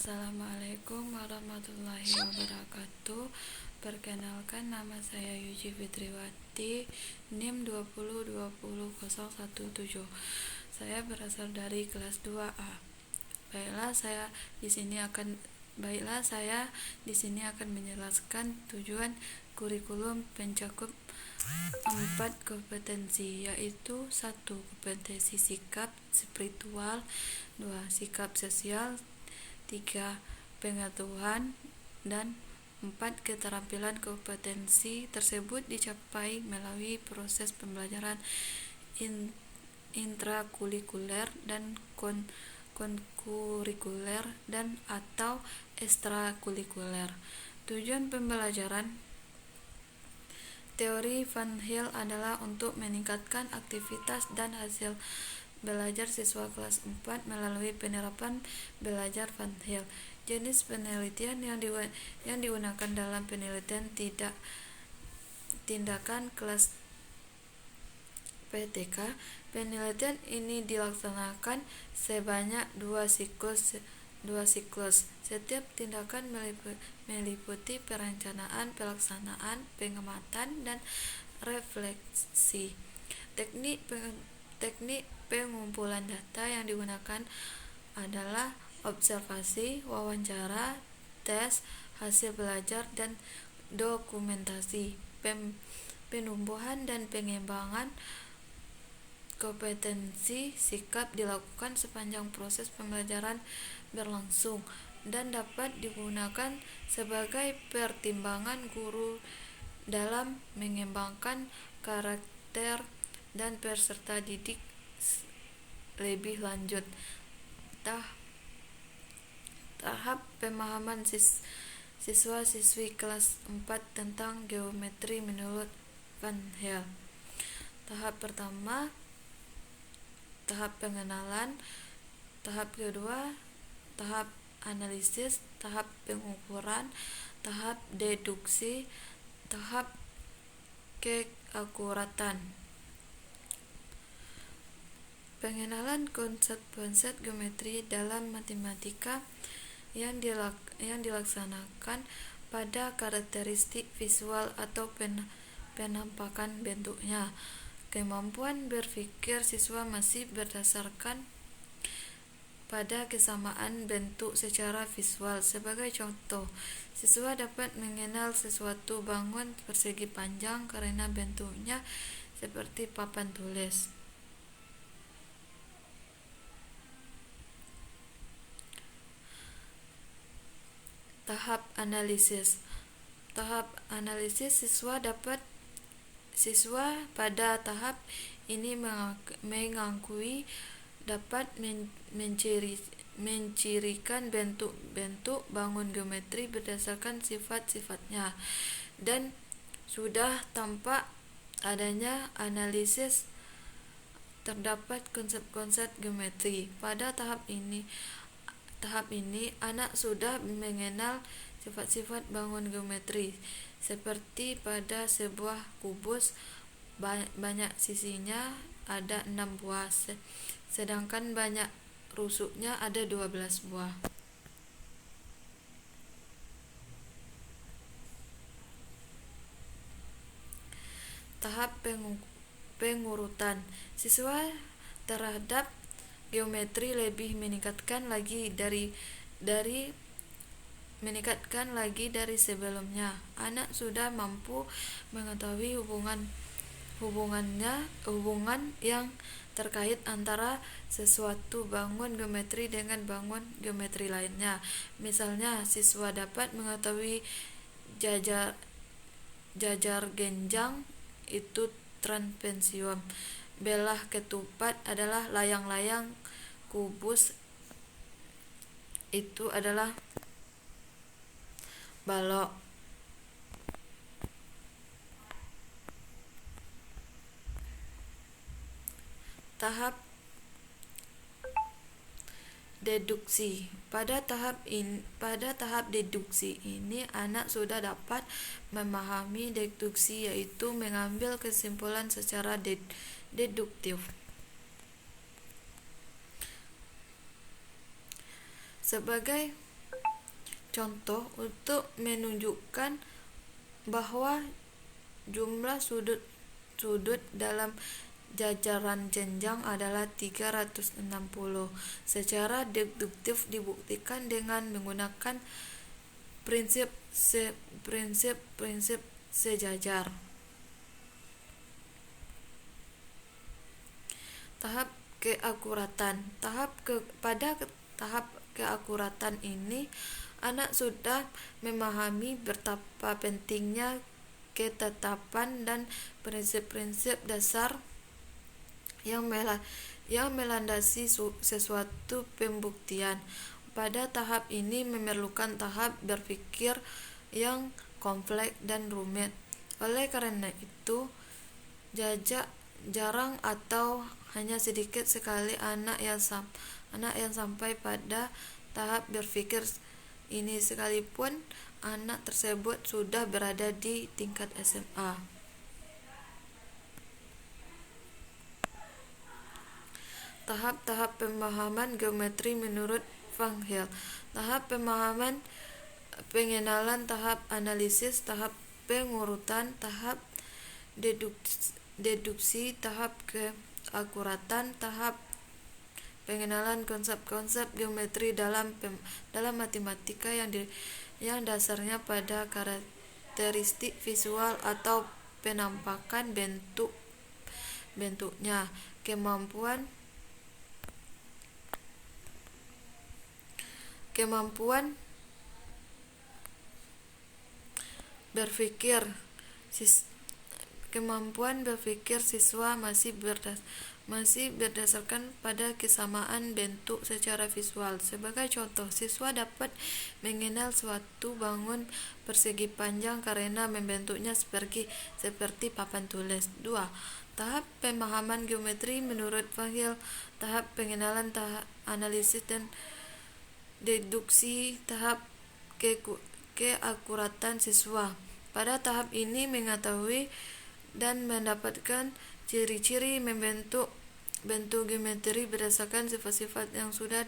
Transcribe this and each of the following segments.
Assalamualaikum warahmatullahi wabarakatuh. Perkenalkan, nama saya Yuji Fitriwati, NIM 2020017. Saya berasal dari kelas 2A. Baiklah, saya di sini akan menjelaskan tujuan kurikulum pencakup 4 kompetensi, yaitu 1. Kompetensi sikap spiritual, 2. Sikap sosial, 3. Pengetahuan, dan 4. Keterampilan. Kompetensi tersebut dicapai melalui proses pembelajaran intrakurikuler dan konkurikuler dan atau ekstrakurikuler. Tujuan pembelajaran teori Van Hill adalah untuk meningkatkan aktivitas dan hasil belajar siswa kelas 4 melalui penerapan belajar Van Hill. Jenis penelitian yang digunakan dalam penelitian tindakan kelas PTK. Penelitian ini dilaksanakan sebanyak 2 siklus. Setiap tindakan meliputi perencanaan, pelaksanaan, pengamatan, dan refleksi. Teknik pengumpulan data yang digunakan adalah observasi, wawancara, tes, hasil belajar, dan dokumentasi. Penumbuhan dan pengembangan kompetensi sikap dilakukan sepanjang proses pembelajaran berlangsung dan dapat digunakan sebagai pertimbangan guru dalam mengembangkan karakter dan peserta didik lebih lanjut. Tahap pemahaman siswa-siswi kelas 4 tentang geometri menurut Van Hill. Tahap pertama, tahap pengenalan. Tahap kedua, tahap analisis. Tahap pengukuran. Tahap deduksi. Tahap keakuratan. Pengenalan konsep-konsep geometri dalam matematika yang dilaksanakan pada karakteristik visual atau penampakan bentuknya. Kemampuan berpikir siswa masih berdasarkan pada kesamaan bentuk secara visual. Sebagai contoh, siswa dapat mengenal sesuatu bangun persegi panjang karena bentuknya seperti papan tulis. Tahap analisis. Siswa pada tahap ini mengakui dapat mencirikan bentuk bangun geometri berdasarkan sifat-sifatnya, dan sudah tampak adanya analisis terdapat konsep-konsep geometri. Pada tahap ini anak sudah mengenal sifat-sifat bangun geometri, seperti pada sebuah kubus banyak sisinya ada 6 buah, sedangkan banyak rusuknya ada 12 buah. Tahap pengurutan. Siswa terhadap geometri lebih meningkatkan lagi dari sebelumnya. Anak sudah mampu mengetahui hubungan yang terkait antara sesuatu bangun geometri dengan bangun geometri lainnya. Misalnya, siswa dapat mengetahui jajar genjang itu trapesium, belah ketupat adalah layang-layang, kubus itu adalah balok. Tahap deduksi. Pada tahap deduksi ini anak sudah dapat memahami deduksi, yaitu mengambil kesimpulan secara deduktif. Sebagai contoh untuk menunjukkan bahwa jumlah sudut dalam jajaran jenjang adalah 360. Secara deduktif dibuktikan dengan menggunakan prinsip sejajar. Tahap keakuratan. Pada tahap keakuratan ini, anak sudah memahami betapa pentingnya ketetapan dan prinsip-prinsip dasar yang melandasi sesuatu pembuktian. Pada tahap ini memerlukan tahap berpikir yang kompleks dan rumit. Oleh karena itu, jarang atau hanya sedikit sekali anak yang sampai pada tahap berpikir ini, sekalipun anak tersebut sudah berada di tingkat SMA. Tahap-tahap pemahaman geometri menurut Van Hill. Tahap pemahaman, pengenalan, tahap analisis, tahap pengurutan, tahap deduksi, tahap keakuratan, tahap pengenalan konsep-konsep geometri dalam matematika yang dasarnya pada karakteristik visual atau penampakan bentuknya, kemampuan berpikir siswa masih berdasarkan pada kesamaan bentuk secara visual. Sebagai contoh, siswa dapat mengenal suatu bangun persegi panjang karena membentuknya seperti papan tulis. 2. Tahap pemahaman geometri menurut Van Hill. Tahap pengenalan, tahap analisis dan deduksi, tahap keakuratan siswa. Pada tahap ini mengetahui dan mendapatkan ciri-ciri membentuk bentuk geometri berdasarkan sifat-sifat yang sudah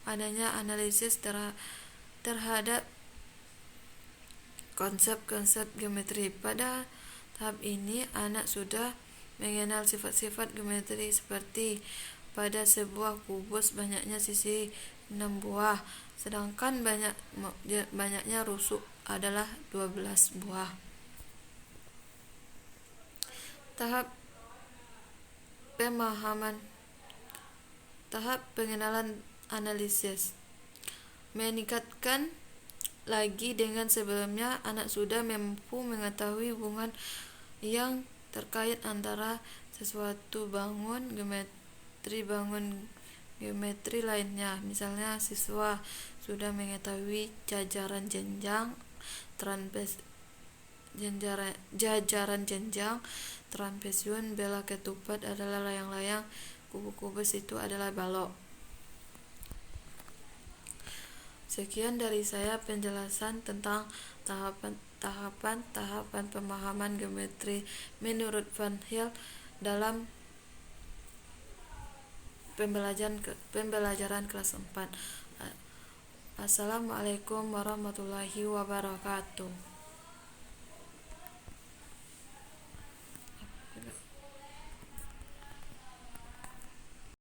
adanya, analisis terhadap konsep-konsep geometri. Pada tahap ini anak sudah mengenal sifat-sifat geometri seperti pada sebuah kubus banyaknya sisi 6 buah, sedangkan banyaknya rusuk adalah 12 buah. Tahap pemahaman. Tahap pengenalan analisis. Meningkatkan lagi dengan sebelumnya, anak sudah mampu mengetahui hubungan yang terkait antara sesuatu bangun geometri lainnya. Misalnya, siswa sudah mengetahui jajaran jenjang, trapesium, bela ketupat adalah layang-layang, kubus itu adalah balok. Sekian dari saya penjelasan tentang tahapan pemahaman geometri menurut Van Hill dalam pembelajaran kelas 4. Assalamualaikum warahmatullahi wabarakatuh.